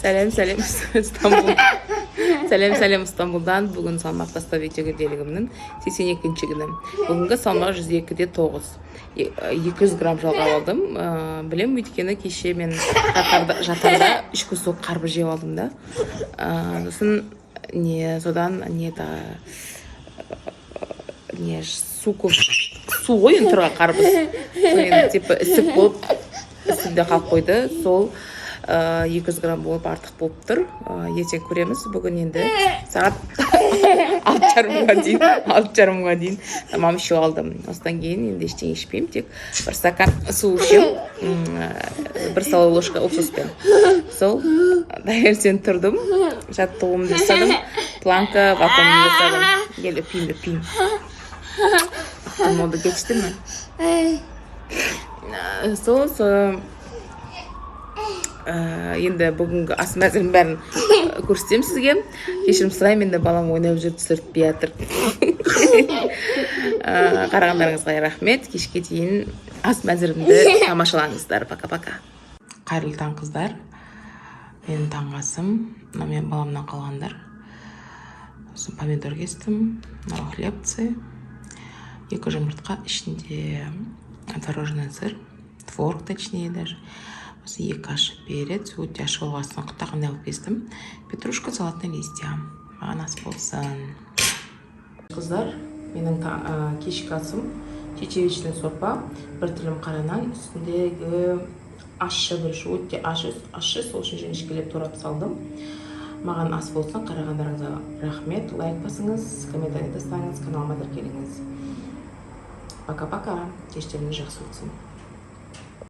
Сәлем Стамбул. Сәлем Стамбулдан. Бүгін салмақ тастау видеогелігімнің 82-ші күні. Бүгінгі салмақ 102-9. 200 грамм жалғап алдым. Білем, өйткені кеше мен жатарда 3 күн соқ қарбыз жеп алдым да. Содан су ғой тұрған қарбыз. Типа ісік болып, үстінде қалып қойды. Сол 200 грамм болып артық болып тұр. Ертең көреміз. Бүгін енді сағат 6:30-ға дейін тамам ішіп алдым. Осыдан кейін енді ештеңе ішпеймін, тек бір стакан су ішемін, бір столовая ложка уксуспен. Сол таңертең тұрдым, жаттығуымды жасадым, планка, вакуумды жасадым. Келіп пейім. Моды geçti mi? Сол енді бүгінгі ас мәзірін бәрін көрсетемін сізге. Кешірім сұраймын, енді балам ойнап жүріп түсіртпей жатыр. Қарағандарыңызға рахмет. Кешке дейін ас мәзірімді тамашалаңыздар. Пока-пока. Қайырлы таң, қыздар. Менің таңғасым, мен баламнан қалғандар. Помидор кестім, хлебцы, 2 жұмыртқа, ішінде творожный сыр, творог точнее даже. Осы 2 қашық перец, өте ашық болғасын қытағын алып кестім. Петрушка, салатный листья. Маған ас болсын. Қыздар, менің кешкі асым чечевичный сорпа, бір тілім қара нан, үстіндегі ащы бір өте ащы, сол үшін жіңішкелеп турап салдым. Маған ас болсын. Қарағандарыңызға рахмет. Лайк басыңыз, комментарий тастаңыз, каналыма тіркеліңіз. Пока-пока. Кештеріңіз жақсы өтсін.